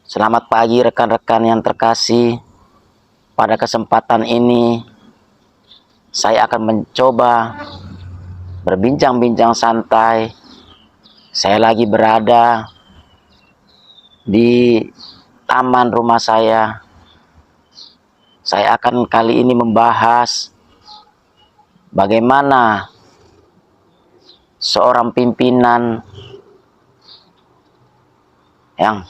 Selamat pagi rekan-rekan yang terkasih. Pada kesempatan ini saya akan mencoba berbincang-bincang santai. Saya lagi berada di taman rumah saya. Saya akan kali ini membahas bagaimana seorang pimpinan yang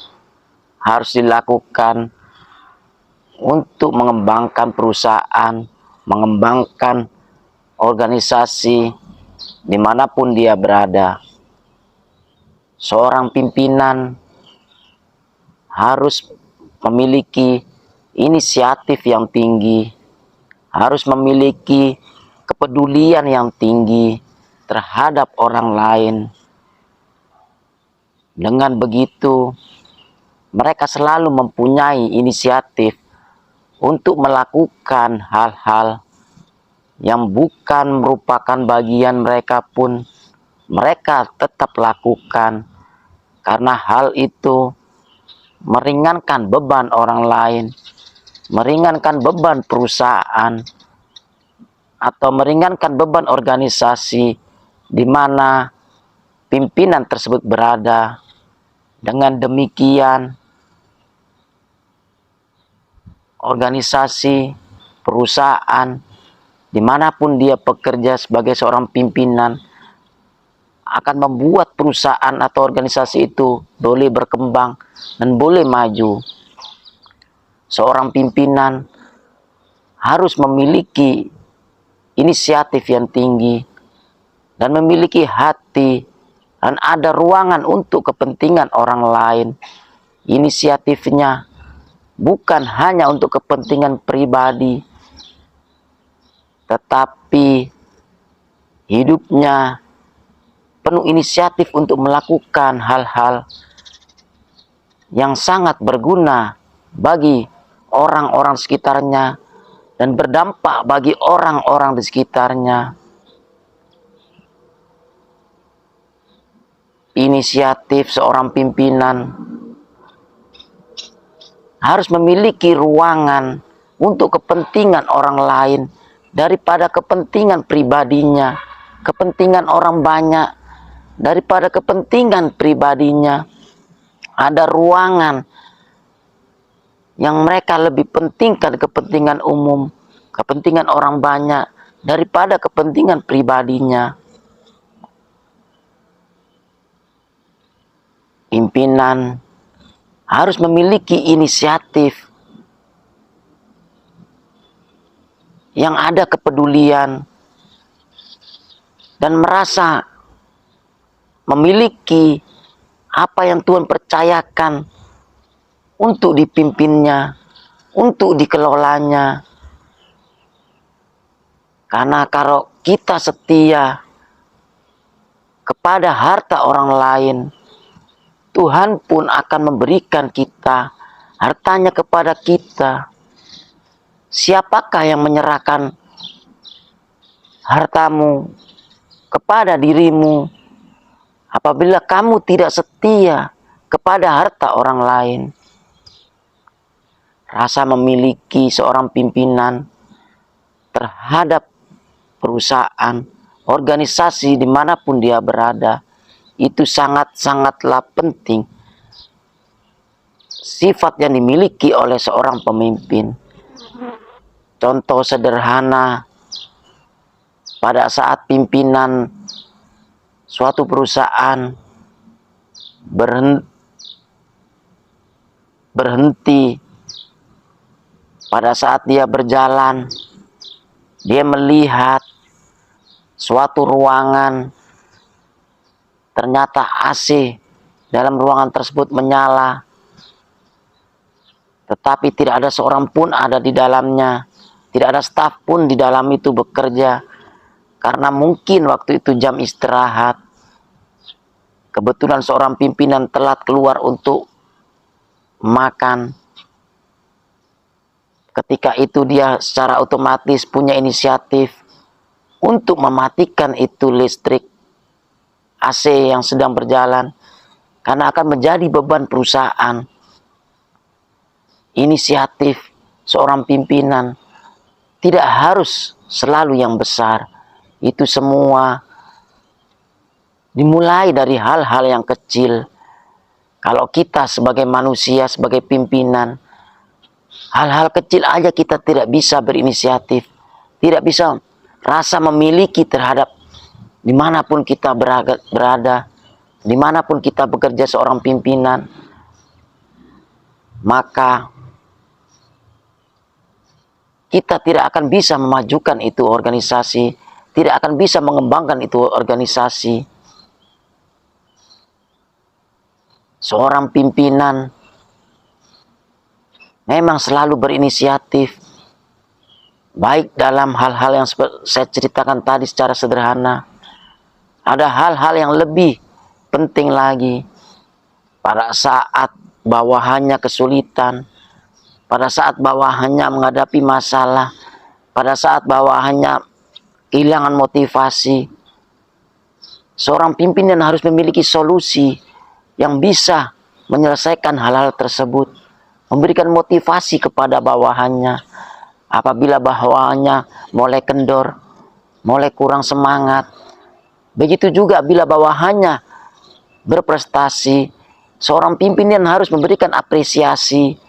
harus dilakukan untuk mengembangkan perusahaan, mengembangkan organisasi dimanapun dia berada. Seorang pimpinan harus memiliki inisiatif yang tinggi, harus memiliki kepedulian yang tinggi terhadap orang lain. Dengan begitu, mereka selalu mempunyai inisiatif untuk melakukan hal-hal yang bukan merupakan bagian mereka pun mereka tetap lakukan, karena hal itu meringankan beban orang lain, meringankan beban perusahaan, atau meringankan beban organisasi di mana pimpinan tersebut berada. Dengan demikian, organisasi, perusahaan, dimanapun dia bekerja sebagai seorang pimpinan, akan membuat perusahaan atau organisasi itu boleh berkembang dan boleh maju. Seorang pimpinan harus memiliki inisiatif yang tinggi dan memiliki hati dan ada ruangan untuk kepentingan orang lain. Inisiatifnya bukan hanya untuk kepentingan pribadi, tetapi hidupnya penuh inisiatif untuk melakukan hal-hal yang sangat berguna bagi orang-orang sekitarnya dan berdampak bagi orang-orang di sekitarnya. Inisiatif seorang pimpinan harus memiliki ruangan untuk kepentingan orang lain daripada kepentingan pribadinya, kepentingan orang banyak daripada kepentingan pribadinya. Ada ruangan yang mereka lebih pentingkan kepentingan umum, kepentingan orang banyak daripada kepentingan pribadinya. Pimpinan harus memiliki inisiatif yang ada kepedulian dan merasa memiliki apa yang Tuhan percayakan untuk dipimpinnya, untuk dikelolanya. Karena kalau kita setia kepada harta orang lain, Tuhan pun akan memberikan kita hartanya kepada kita. Siapakah yang menyerahkan hartamu kepada dirimu apabila kamu tidak setia kepada harta orang lain? Rasa memiliki seorang pimpinan terhadap perusahaan, organisasi dimanapun dia berada, itu sangat-sangatlah penting. Sifat yang dimiliki oleh seorang pemimpin. Contoh sederhana, pada saat pimpinan suatu perusahaan berhenti, pada saat dia berjalan, dia melihat suatu ruangan, ternyata AC dalam ruangan tersebut menyala, tetapi tidak ada seorang pun ada di dalamnya, tidak ada staf pun di dalam itu bekerja, karena mungkin waktu itu jam istirahat. Kebetulan seorang pimpinan telat keluar untuk makan. Ketika itu dia secara otomatis punya inisiatif untuk mematikan itu listrik AC yang sedang berjalan, karena akan menjadi beban perusahaan. inisiatif seorang pimpinan tidak harus selalu yang besar. Itu semua dimulai dari hal-hal yang kecil. Kalau kita sebagai manusia, sebagai pimpinan, hal-hal kecil aja kita tidak bisa berinisiatif, tidak bisa rasa memiliki terhadap dimanapun kita berada, dimanapun kita bekerja seorang pimpinan, maka kita tidak akan bisa memajukan itu organisasi, tidak akan bisa mengembangkan itu organisasi. Seorang pimpinan memang selalu berinisiatif, baik dalam hal-hal yang saya ceritakan tadi secara sederhana. Ada hal-hal yang lebih penting lagi. Pada saat bawahannya kesulitan, pada saat bawahannya menghadapi masalah, pada saat bawahannya kehilangan motivasi, seorang pimpinan harus memiliki solusi yang bisa menyelesaikan hal-hal tersebut, memberikan motivasi kepada bawahannya. Apabila bawahannya mulai kendor, mulai kurang semangat, begitu juga bila bawahannya berprestasi, seorang pimpinan harus memberikan apresiasi,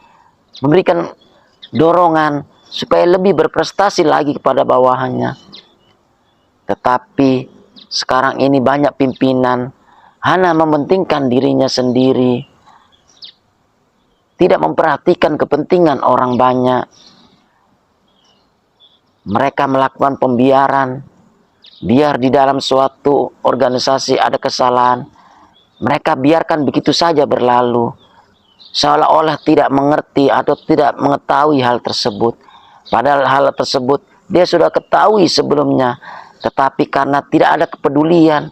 memberikan dorongan supaya lebih berprestasi lagi kepada bawahannya. Tetapi sekarang ini banyak pimpinan hanya mementingkan dirinya sendiri, tidak memperhatikan kepentingan orang banyak. Mereka melakukan pembiaran, biar di dalam suatu organisasi ada kesalahan, mereka biarkan begitu saja berlalu, seolah-olah tidak mengerti atau tidak mengetahui hal tersebut. Padahal hal tersebut dia sudah ketahui sebelumnya, tetapi karena tidak ada kepedulian,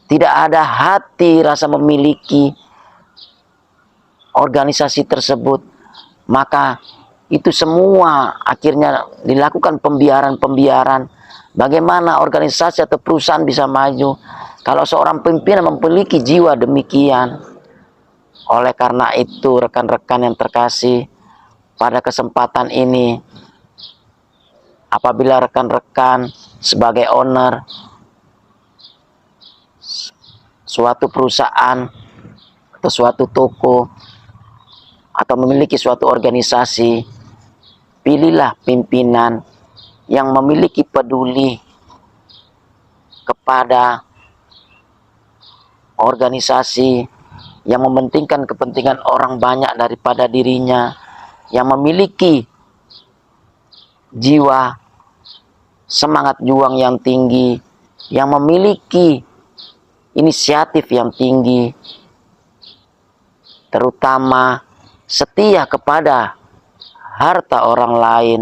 tidak ada hati rasa memiliki organisasi tersebut, maka itu semua akhirnya dilakukan pembiaran-pembiaran. Bagaimana organisasi atau perusahaan bisa maju kalau seorang pimpinan memiliki jiwa demikian? Oleh karena itu, rekan-rekan yang terkasih, pada kesempatan ini, apabila rekan-rekan sebagai owner suatu perusahaan atau suatu toko atau memiliki suatu organisasi, pilihlah pimpinan yang memiliki peduli kepada organisasi, yang mementingkan kepentingan orang banyak daripada dirinya, yang memiliki jiwa semangat juang yang tinggi, yang memiliki inisiatif yang tinggi, terutama setia kepada harta orang lain.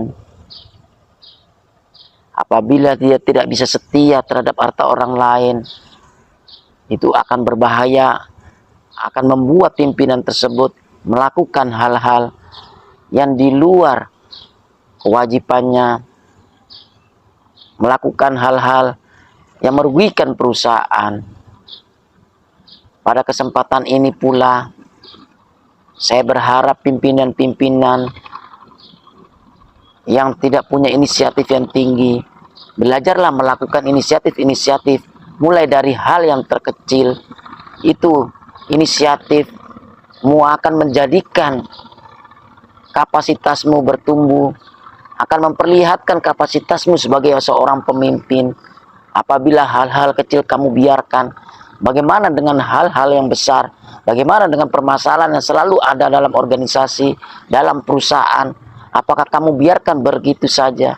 Apabila dia tidak bisa setia terhadap harta orang lain, itu akan berbahaya, akan membuat pimpinan tersebut melakukan hal-hal yang di luar kewajibannya, melakukan hal-hal yang merugikan perusahaan. Pada kesempatan ini pula, saya berharap pimpinan-pimpinan yang tidak punya inisiatif yang tinggi, belajarlah melakukan inisiatif-inisiatif, mulai dari hal yang terkecil. Itu inisiatifmu akan menjadikan kapasitasmu bertumbuh, akan memperlihatkan kapasitasmu sebagai seorang pemimpin. Apabila hal-hal kecil kamu biarkan, bagaimana dengan hal-hal yang besar? Bagaimana dengan permasalahan yang selalu ada dalam organisasi, dalam perusahaan? Apakah kamu biarkan begitu saja?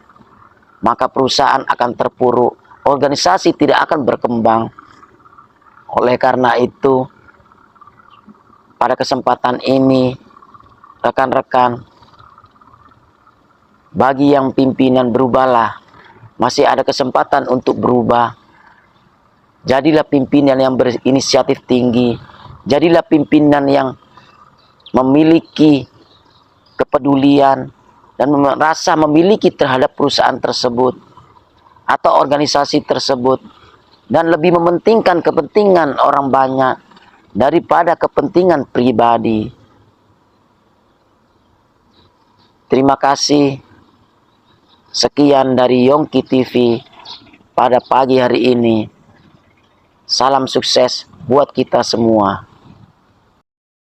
Maka perusahaan akan terpuruk, organisasi tidak akan berkembang. Oleh karena itu, pada kesempatan ini, rekan-rekan, bagi yang pimpinan, berubahlah. Masih ada kesempatan untuk berubah. Jadilah pimpinan yang berinisiatif tinggi. Jadilah pimpinan yang memiliki kepedulian dan merasa memiliki terhadap perusahaan tersebut atau organisasi tersebut, dan lebih mementingkan kepentingan orang banyak daripada kepentingan pribadi. Terima kasih. Sekian dari Yongki TV pada pagi hari ini. Salam sukses buat kita semua.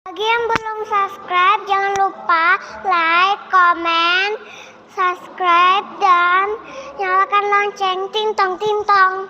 Bagi yang belum subscribe, jangan lupa like, comment, subscribe, dan nyalakan lonceng ting tong ting tong.